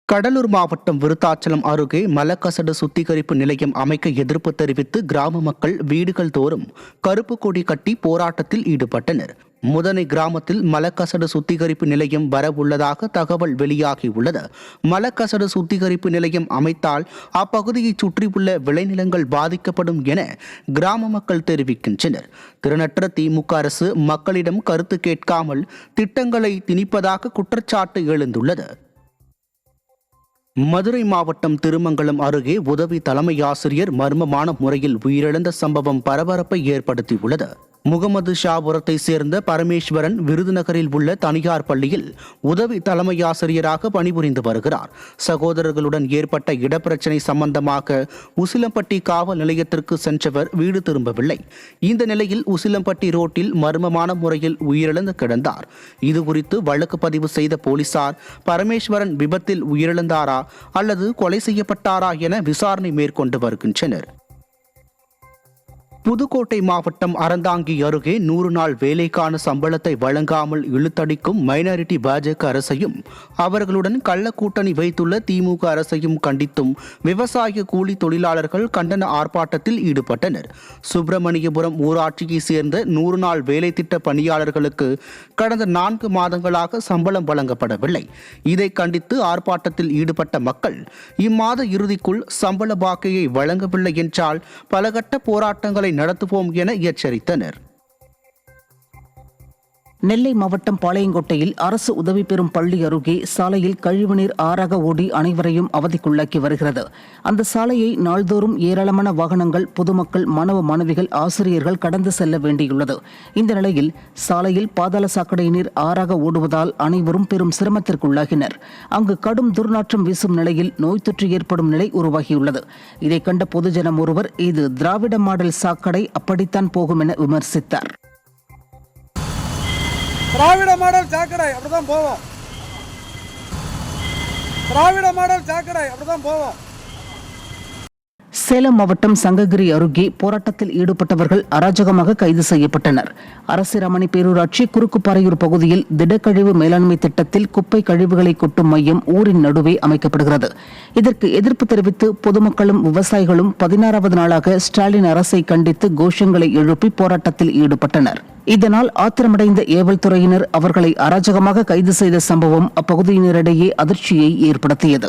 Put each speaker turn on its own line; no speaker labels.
கடலூர் மாவட்டம் விருத்தாச்சலம் அருகே மலக்கசடு சுத்திகரிப்பு நிலையம் அமைக்க எதிர்ப்பு தெரிவித்து கிராம மக்கள் வீடுகள் தோறும் கருப்பு கொடி கட்டி போராட்டத்தில் ஈடுபட்டனர். முதனை கிராமத்தில் மலக்கசடு சுத்திகரிப்பு நிலையம் வரவுள்ளதாக தகவல் வெளியாகியுள்ளது. மலக்கசடு சுத்திகரிப்பு நிலையம் அமைத்தால் அப்பகுதியை சுற்றியுள்ள விளைநிலங்கள் பாதிக்கப்படும் என கிராம மக்கள் தெரிவிக்கின்றனர். திறனற்ற திமுக அரசு மக்களிடம் கருத்து கேட்காமல் திட்டங்களை திணிப்பதாக குற்றச்சாட்டு எழுந்துள்ளது. மதுரை மாவட்டம் திருமங்கலம் அருகே உதவி தலைமை ஆசிரியர் மர்மமான முறையில் உயிரிழந்த சம்பவம் பரபரப்பை ஏற்படுத்தியுள்ளது. முகமது ஷாபுரத்தை சேர்ந்த பரமேஸ்வரன் விருதுநகரில் உள்ள தனியார் பள்ளியில் உதவி தலைமை ஆசிரியராக பணிபுரிந்து வருகிறார். சகோதரர்களுடன் ஏற்பட்ட இடப்பிரச்சனை சம்பந்தமாக உசிலம்பட்டி காவல் நிலையத்திற்கு சென்றவர் வீடு திரும்பவில்லை. இந்த நிலையில் உசிலம்பட்டி ரோட்டில் மர்மமான முறையில் உயிரிழந்து கிடந்தார். இதுகுறித்து வழக்கு பதிவு செய்த போலீசார் பரமேஸ்வரன் விபத்தில் உயிரிழந்தாரா அல்லது கொலை செய்யப்பட்டாரா என விசாரணை மேற்கொண்டு வருகின்றனர். புதுக்கோட்டை மாவட்டம் அறந்தாங்கி அருகே 100 நாள் வேலைக்கான சம்பளத்தை வழங்காமல் இழுத்தடிக்கும் மைனாரிட்டி பாஜக அரசையும் அவர்களுடன் கள்ள கூட்டணி வைத்துள்ள திமுக அரசையும் கண்டித்தும் விவசாய கூலி தொழிலாளர்கள் கண்டன ஆர்ப்பாட்டத்தில் ஈடுபட்டனர். சுப்பிரமணியபுரம் ஊராட்சியை சேர்ந்த 100 நாள் வேலை திட்ட பணியாளர்களுக்கு கடந்த 4 மாதங்களாக சம்பளம் வழங்கப்படவில்லை. இதை கண்டித்து ஆர்ப்பாட்டத்தில் ஈடுபட்ட மக்கள் இம்மாத இறுதிக்குள் சம்பள பாக்கியை வழங்கவில்லை என்றால் பலகட்ட போராட்டங்களை நடத்துவோம் என எச்சரித்தனர்.
நெல்லை மாவட்டம் பாளையங்கோட்டையில் அரசு உதவி பெறும் பள்ளி அருகே சாலையில் கழிவுநீர் ஆறாக ஓடி அனைவரையும் அவதிக்குள்ளாக்கி வருகிறது. அந்த சாலையை நாள்தோறும் ஏராளமான வாகனங்கள், பொதுமக்கள், மாணவ மாணவிகள், ஆசிரியர்கள் கடந்து செல்ல வேண்டியுள்ளது. இந்த நிலையில் சாலையில் பாதாள சாக்கடை நீர் ஆறாக ஓடுவதால் அனைவரும் பெரும் சிரமத்திற்குள்ளாகினர். அங்கு கடும் துர்நாற்றம் வீசும் நிலையில் நோய் தொற்று ஏற்படும் நிலை உருவாகியுள்ளது. இதை கண்ட பொதுஜனம் ஒருவர் இது திராவிட மாடல் சாக்கடை, அப்படித்தான் போகும் என விமர்சித்தார்.
திராவிட மாடல் சாக்கடை அப்படிதான் போவோம். திராவிட மாடல் சாக்கடை அப்படிதான் போவோம்.
சேலம் மாவட்டம் சங்ககிரி அருகே போராட்டத்தில் ஈடுபட்டவர்கள் அராஜகமாக கைது செய்யப்பட்டனர். அரசிராமணி பேரூராட்சி குறுக்குப்பாறையூர் பகுதியில் திடக்கழிவு மேலாண்மை திட்டத்தில் குப்பை கழிவுகளை கொட்டும் மையம் ஊரின் நடுவே அமைக்கப்படுகிறது. இதற்கு எதிர்ப்பு தெரிவித்து பொதுமக்களும் விவசாயிகளும் 16வது நாளாக ஸ்டாலின் அரசை கண்டித்து கோஷங்களை எழுப்பி போராட்டத்தில் ஈடுபட்டனர். இதனால் ஆத்திரமடைந்த ஏவல் துறையினர் அவர்களை அராஜகமாக கைது செய்த சம்பவம் அப்பகுதியினரிடையே அதிர்ச்சியை ஏற்படுத்தியது.